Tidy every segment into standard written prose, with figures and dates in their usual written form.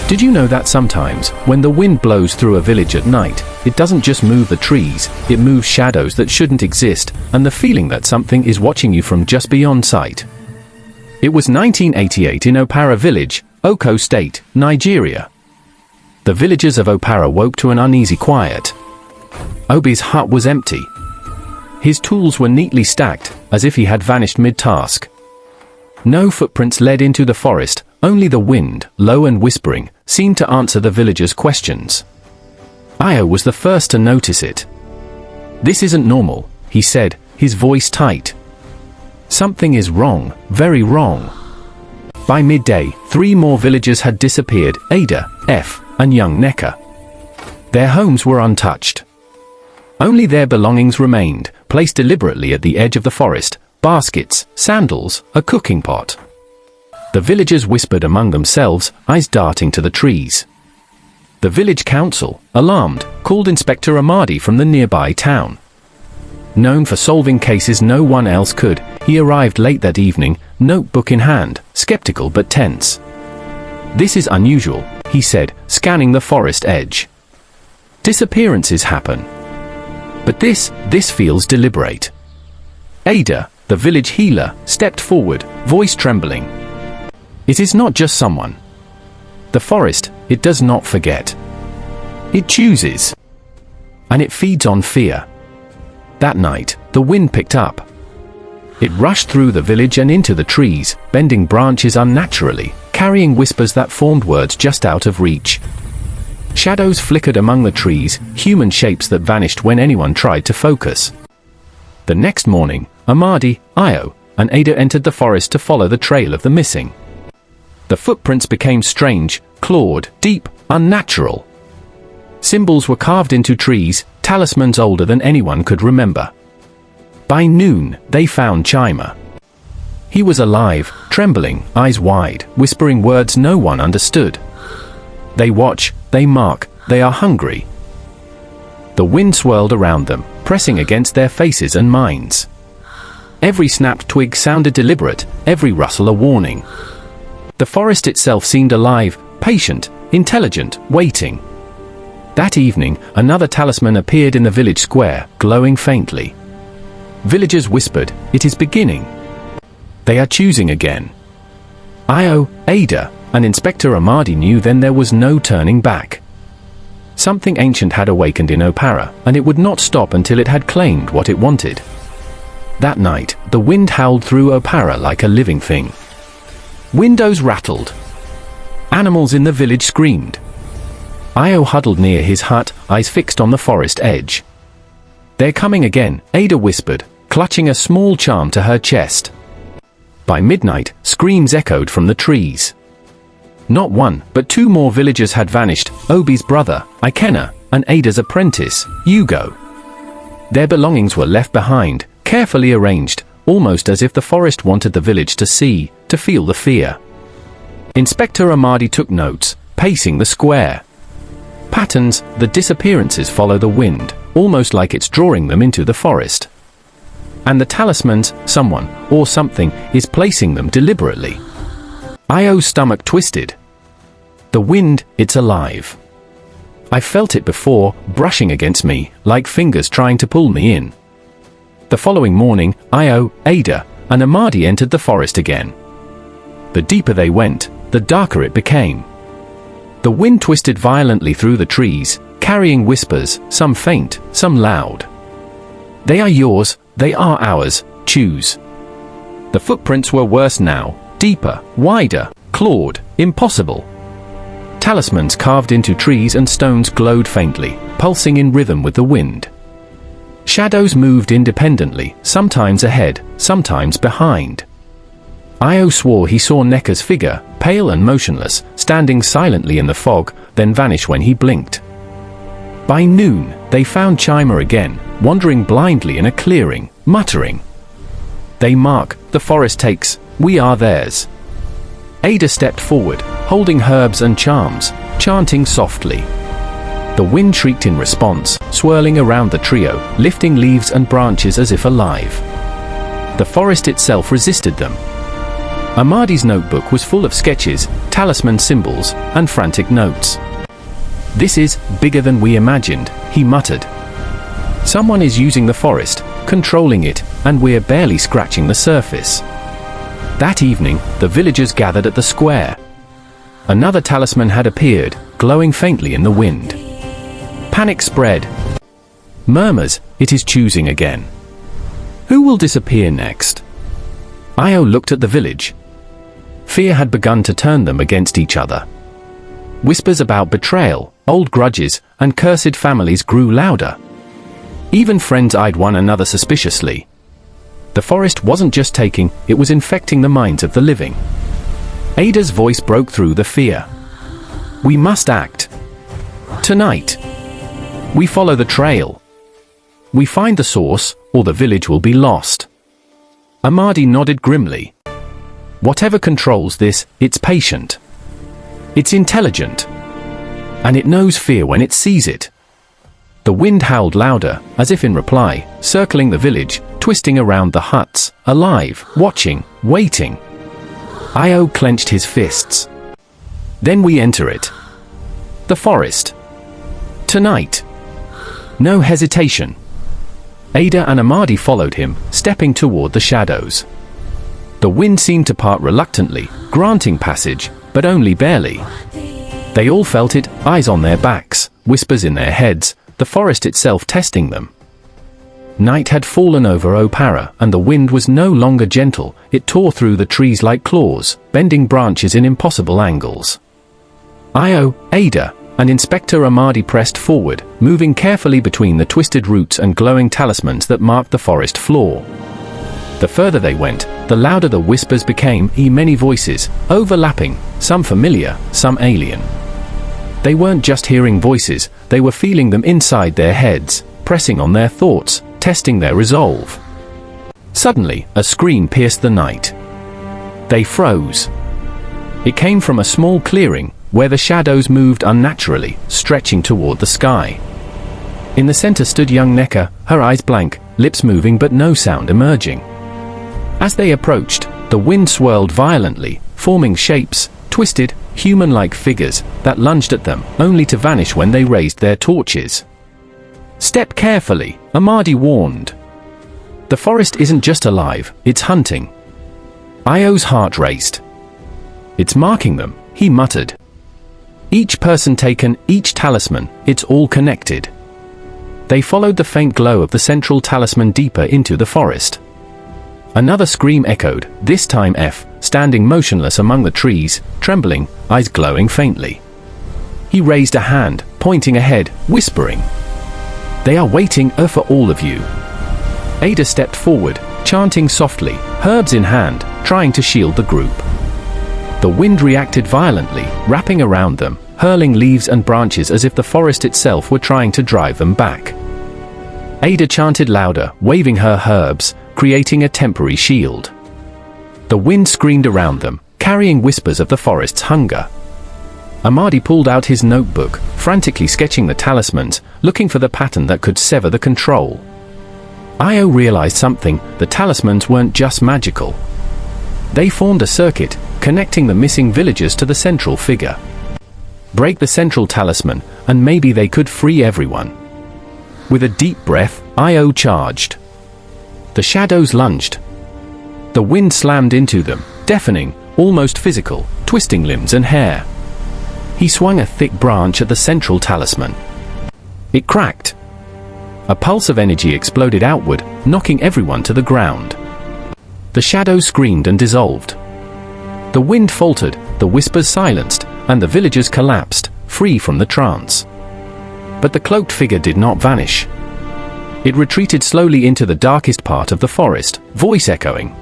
Did you know that sometimes, when the wind blows through a village at night, it doesn't just move the trees, it moves shadows that shouldn't exist, and the feeling that something is watching you from just beyond sight? It was 1988 in Opara village, Oko State, Nigeria. The villagers of Opara woke to an uneasy quiet. Obi's hut was empty. His tools were neatly stacked, as if he had vanished mid-task. No footprints led into the forest, only the wind, low and whispering, seemed to answer the villagers' questions. Ayo was the first to notice it. "This isn't normal," he said, his voice tight. "Something is wrong, very wrong." By midday, 3 more villagers had disappeared, Ada, F, and young Neka. Their homes were untouched. Only their belongings remained, placed deliberately at the edge of the forest: baskets, sandals, a cooking pot. The villagers whispered among themselves, eyes darting to the trees. The village council, alarmed, called Inspector Amadi from the nearby town. Known for solving cases no one else could, he arrived late that evening, notebook in hand, skeptical but tense. "This is unusual," he said, scanning the forest edge. "Disappearances happen. But this feels deliberate." Ada, the village healer, stepped forward, voice trembling. "It is not just someone. The forest, it does not forget. It chooses. And it feeds on fear." That night, the wind picked up. It rushed through the village and into the trees, bending branches unnaturally, carrying whispers that formed words just out of reach. Shadows flickered among the trees, human shapes that vanished when anyone tried to focus. The next morning, Amadi, Ayo, and Ada entered the forest to follow the trail of the missing. The footprints became strange, clawed, deep, unnatural. Symbols were carved into trees, talismans older than anyone could remember. By noon, they found Chima. He was alive, trembling, eyes wide, whispering words no one understood. They watch, they mark, they are hungry. The wind swirled around them, pressing against their faces and minds. Every snapped twig sounded deliberate, every rustle a warning. The forest itself seemed alive, patient, intelligent, waiting. That evening, another talisman appeared in the village square, glowing faintly. Villagers whispered, "It is beginning. They are choosing again." Ayo, Ada, and Inspector Amadi knew then there was no turning back. Something ancient had awakened in Opara, and it would not stop until it had claimed what it wanted. That night, the wind howled through Opara like a living thing. Windows rattled. Animals in the village screamed. Ayo huddled near his hut, eyes fixed on the forest edge. "They're coming again," Ada whispered, clutching a small charm to her chest. By midnight, screams echoed from the trees. Not 1, but 2 more villagers had vanished, Obi's brother, Ikena, and Ada's apprentice, Hugo. Their belongings were left behind, carefully arranged, almost as if the forest wanted the village to see, to feel the fear. Inspector Amadi took notes, pacing the square. Patterns, the disappearances follow the wind, almost like it's drawing them into the forest. And the talismans, someone, or something, is placing them deliberately. Ayo's stomach twisted. The wind, it's alive. I felt it before, brushing against me, like fingers trying to pull me in. The following morning, Ayo, Ada, and Amadi entered the forest again. The deeper they went, the darker it became. The wind twisted violently through the trees, carrying whispers, some faint, some loud. "They are yours, they are ours, choose." The footprints were worse now, deeper, wider, clawed, impossible. Talismans carved into trees and stones glowed faintly, pulsing in rhythm with the wind. Shadows moved independently, sometimes ahead, sometimes behind. Ayo swore he saw Neka's figure, pale and motionless, standing silently in the fog, then vanish when he blinked. By noon, they found Chima again, wandering blindly in a clearing, muttering. "They mark, the forest takes, we are theirs." Ada stepped forward, holding herbs and charms, chanting softly. The wind shrieked in response, swirling around the trio, lifting leaves and branches as if alive. The forest itself resisted them. Amadi's notebook was full of sketches, talisman symbols, and frantic notes. "This is bigger than we imagined," he muttered. "Someone is using the forest, controlling it, and we're barely scratching the surface." That evening, the villagers gathered at the square. Another talisman had appeared, glowing faintly in the wind. Panic spread. Murmurs, "It is choosing again. Who will disappear next?" Ayo looked at the village. Fear had begun to turn them against each other. Whispers about betrayal, old grudges, and cursed families grew louder. Even friends eyed one another suspiciously. The forest wasn't just taking, it was infecting the minds of the living. Ada's voice broke through the fear. "We must act. Tonight. We follow the trail. We find the source, or the village will be lost." Amadi nodded grimly. "Whatever controls this, it's patient. It's intelligent. And it knows fear when it sees it." The wind howled louder, as if in reply, circling the village, twisting around the huts, alive, watching, waiting. Ayo clenched his fists. "Then we enter it. The forest. Tonight. No hesitation." Ada and Amadi followed him, stepping toward the shadows. The wind seemed to part reluctantly, granting passage, but only barely. They all felt it, eyes on their backs, whispers in their heads, the forest itself testing them. Night had fallen over Opara, and the wind was no longer gentle. It tore through the trees like claws, bending branches in impossible angles. Ayo, Ada, and Inspector Amadi pressed forward, moving carefully between the twisted roots and glowing talismans that marked the forest floor. The further they went, the louder the whispers became, many voices, overlapping, some familiar, some alien. They weren't just hearing voices, they were feeling them inside their heads, pressing on their thoughts, testing their resolve. Suddenly, a scream pierced the night. They froze. It came from a small clearing, where the shadows moved unnaturally, stretching toward the sky. In the center stood young Neka, her eyes blank, lips moving but no sound emerging. As they approached, the wind swirled violently, forming shapes, twisted, human-like figures, that lunged at them, only to vanish when they raised their torches. "Step carefully," Amadi warned. "The forest isn't just alive, it's hunting." Ayo's heart raced. "It's marking them," he muttered. "Each person taken, each talisman, it's all connected." They followed the faint glow of the central talisman deeper into the forest. Another scream echoed, this time F, standing motionless among the trees, trembling, eyes glowing faintly. He raised a hand, pointing ahead, whispering, "They are waiting for all of you." Ada stepped forward, chanting softly, herbs in hand, trying to shield the group. The wind reacted violently, wrapping around them, hurling leaves and branches as if the forest itself were trying to drive them back. Ada chanted louder, waving her herbs, creating a temporary shield. The wind screamed around them, carrying whispers of the forest's hunger. Amadi pulled out his notebook, frantically sketching the talismans, looking for the pattern that could sever the control. Ayo realized something, the talismans weren't just magical. They formed a circuit, connecting the missing villagers to the central figure. Break the central talisman, and maybe they could free everyone. With a deep breath, Ayo charged. The shadows lunged. The wind slammed into them, deafening, almost physical, twisting limbs and hair. He swung a thick branch at the central talisman. It cracked. A pulse of energy exploded outward, knocking everyone to the ground. The shadows screamed and dissolved. The wind faltered, the whispers silenced, and the villagers collapsed, free from the trance. But the cloaked figure did not vanish. It retreated slowly into the darkest part of the forest, voice echoing,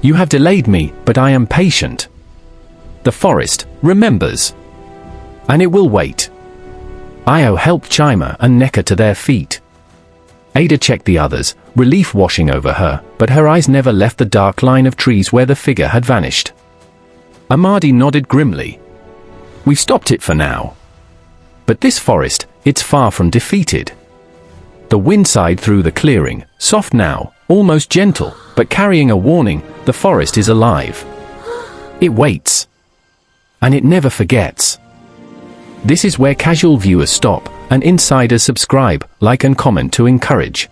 "You have delayed me, but I am patient. The forest remembers. And it will wait." Ayo helped Chima and Neka to their feet. Ada checked the others, relief washing over her, but her eyes never left the dark line of trees where the figure had vanished. Amadi nodded grimly. "We've stopped it for now. But this forest, it's far from defeated." The wind sighed through the clearing, soft now, almost gentle, but carrying a warning, the forest is alive. It waits. And it never forgets. This is where casual viewers stop, and insiders subscribe, like and comment to encourage.